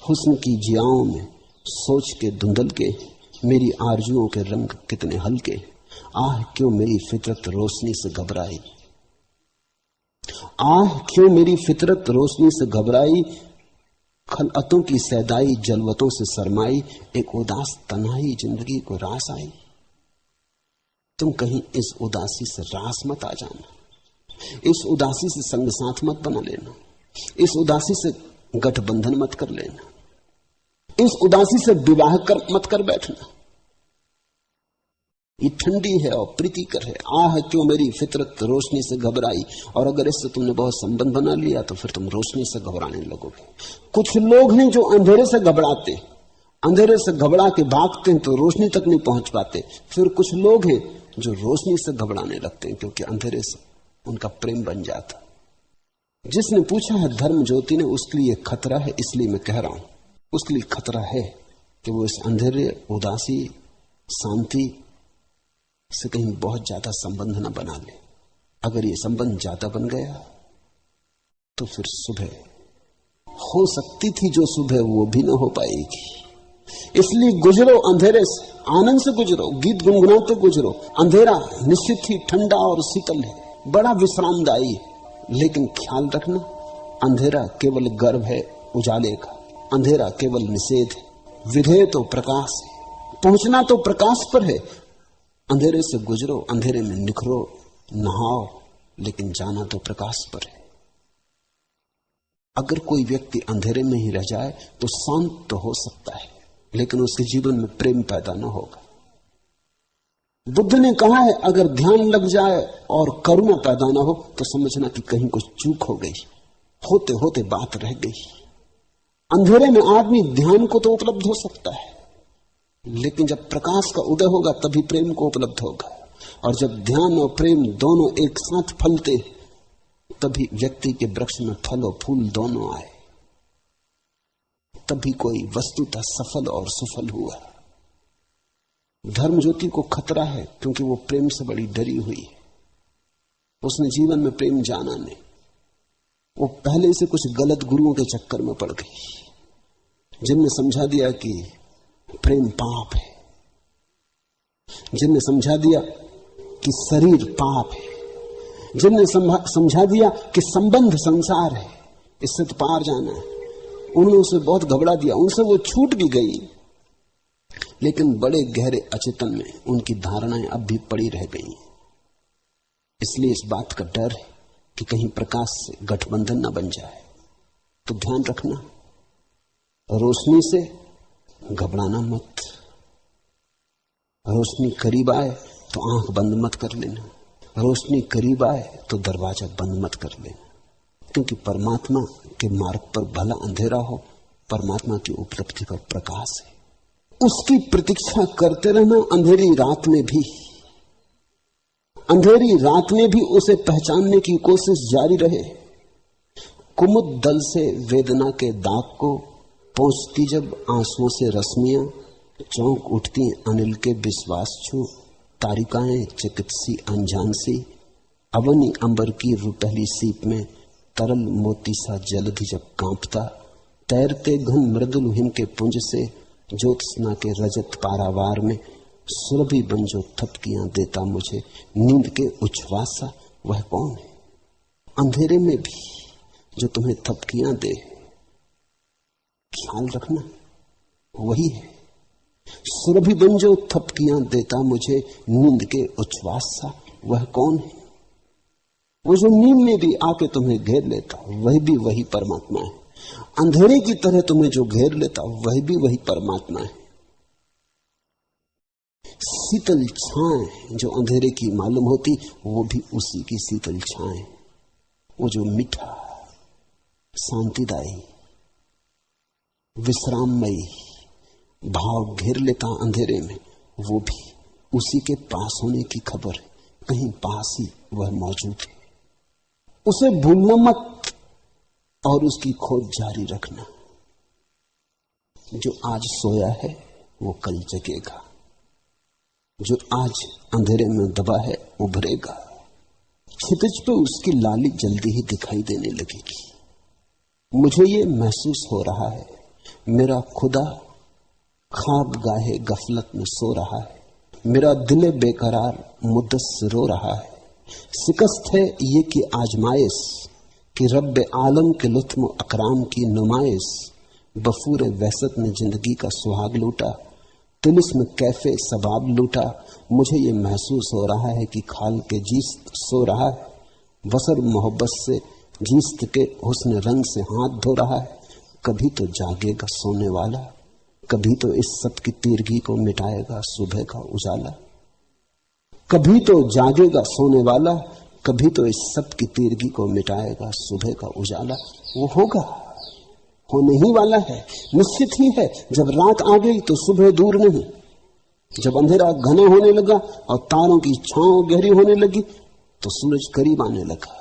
हुस्न की जियाओं में सोच के धुंधल के, मेरी आरजुओं के रंग कितने हल्के। आह क्यों मेरी फितरत रोशनी से घबराई। आह क्यों मेरी फितरत रोशनी से घबराई। खलअतों की सैदाई जलवतों से शर्माई। एक उदास तन्हाई जिंदगी को रास आई। तुम कहीं इस उदासी से रास मत आ जाना, इस उदासी से संग साथ मत बना लेना, इस उदासी से गठबंधन मत कर लेना, इस उदासी से विवाह मत कर बैठना। ये ठंडी है और प्रीतिकर है। आह क्यों मेरी फितरत रोशनी से घबराई। और अगर इससे तुमने बहुत संबंध बना लिया तो फिर तुम रोशनी से घबराने लगोगे। कुछ लोग हैं जो अंधेरे से घबराते, अंधेरे से घबरा के भागते हैं तो रोशनी तक नहीं पहुंच पाते। फिर कुछ लोग हैं जो रोशनी से घबराने लगते हैं, क्योंकि अंधेरे से उनका प्रेम बन जाता। जिसने पूछा है धर्म ज्योति ने, उसके लिए खतरा है, इसलिए मैं कह रहा हूं उसके लिए खतरा है कि वो इस अंधेरे, उदासी, शांति से कहीं बहुत ज्यादा संबंध न बना ले। अगर ये संबंध ज्यादा बन गया तो फिर सुबह हो सकती थी जो सुबह वो भी ना हो पाएगी। इसलिए गुजरो अंधेरे से, आनंद से गुजरो, गीत गुनगुनाते गुजरो। अंधेरा निश्चित ही ठंडा और शीतल है, बड़ा विश्रामदायी, लेकिन ख्याल रखना अंधेरा केवल गर्भ है उजाले का, अंधेरा केवल निषेध है। विधेय तो प्रकाश है, पहुंचना तो प्रकाश पर है। अंधेरे से गुजरो, अंधेरे में निखरो, नहाओ, लेकिन जाना तो प्रकाश पर है। अगर कोई व्यक्ति अंधेरे में ही रह जाए तो शांत तो हो सकता है, लेकिन उसके जीवन में प्रेम पैदा न होगा। बुद्ध ने कहा है अगर ध्यान लग जाए और करुणा पैदा न हो तो समझना कि कहीं कुछ चूक हो गई, होते होते बात रह गई। अंधेरे में आदमी ध्यान को तो उपलब्ध हो सकता है, लेकिन जब प्रकाश का उदय होगा तभी प्रेम को उपलब्ध होगा। और जब ध्यान और प्रेम दोनों एक साथ फलते तभी व्यक्ति के वृक्ष में फल और फूल दोनों आए, तभी कोई वस्तुतः सफल और सुफल हुआ। धर्म ज्योति को खतरा है क्योंकि वो प्रेम से बड़ी डरी हुई है। उसने जीवन में प्रेम जाना नहीं, वो पहले से कुछ गलत गुरुओं के चक्कर में पड़ गई, जिनने समझा दिया कि प्रेम पाप है, जिनने समझा दिया कि शरीर पाप है, जिनने समझा दिया कि संबंध संसार है, इससे तो पार जाना है। उन्होंने उसे बहुत घबरा दिया, उनसे वो छूट भी गई, लेकिन बड़े गहरे अचेतन में उनकी धारणाएं अब भी पड़ी रह गई। इसलिए इस बात का डर है कि कहीं प्रकाश से गठबंधन न बन जाए। तो ध्यान रखना, रोशनी से घबराना मत। रोशनी करीब आए तो आंख बंद मत कर लेना, रोशनी करीब आए तो दरवाजा बंद मत कर लेना, क्योंकि परमात्मा के मार्ग पर भला अंधेरा हो, परमात्मा की उपलब्धि पर प्रकाश है। उसकी प्रतीक्षा करते रहना अंधेरी रात में भी, अंधेरी रात में भी उसे पहचानने की कोशिश जारी रहे। कुमुद दल से वेदना के दाग को पहुंचती जब आंसुओं से रश्मियां, चौंक उठती अनिल के विश्वास छू, तारिकाएं चिकित्सी अनजान सी, अवनी अंबर की रुपहली सीप में तरल मोती सा जलधि जब कांपता, तैरते घन मृदुल हिम के पुंज से ज्योत्सना के रजत पारावार में सुरभि बन जो थपकियां देता मुझे, नींद के उच्छ्वास सा वह कौन है? अंधेरे में भी जो तुम्हें थपकियां दे, ख्याल रखना वही है। सुरभि बन जो थपकियां देता मुझे, नींद के उच्छ्वास सा वह कौन है? वो जो नींद में भी आके तुम्हें घेर लेता वह भी वही परमात्मा है। अंधेरे की तरह तुम्हें जो घेर लेता वह भी वही परमात्मा है। शीतल छाएं जो अंधेरे की मालूम होती वो भी उसी की शीतल छाएं। वो जो मीठा, शांतिदायी, विश्राममयी भाव घेर लेता अंधेरे में, वो भी उसी के पास होने की खबर है। कहीं पास ही वह मौजूद है। उसे भूलना मत और उसकी खोज जारी रखना। जो आज सोया है वो कल जगेगा, जो आज अंधेरे में दबा है उभरेगा। क्षितिज पे उसकी लाली जल्दी ही दिखाई देने लगेगी। मुझे ये महसूस हो रहा है मेरा खुदा ख्वाब गाहे गफलत में सो रहा है, मेरा दिल बेकरार मुद्दत से रो रहा है। शिकस्त है ये कि आजमाइश कि रब्बे आलम के लुत्फ अकराम की नुमाइश। बफूर वहसत ने जिंदगी का सुहाग लूटा, तिलिस्म कैफे सबाब लूटा। मुझे ये महसूस हो रहा है कि खाल के जीस्त सो रहा है, वसर मोहब्बत से जीस्त के हुस्न रंग से हाथ धो रहा है। कभी तो जागेगा सोने वाला, कभी तो इस सब की तीरगी को मिटाएगा सुबह का उजाला। कभी तो जागेगा सोने वाला, कभी तो इस सब की तीरगी को मिटाएगा सुबह का उजाला। वो होगा, होने ही वाला है, निश्चित ही है। जब रात आ गई तो सुबह दूर नहीं। जब अंधेरा घना होने लगा और तारों की छांव गहरी होने लगी तो सूरज करीब आने लगा।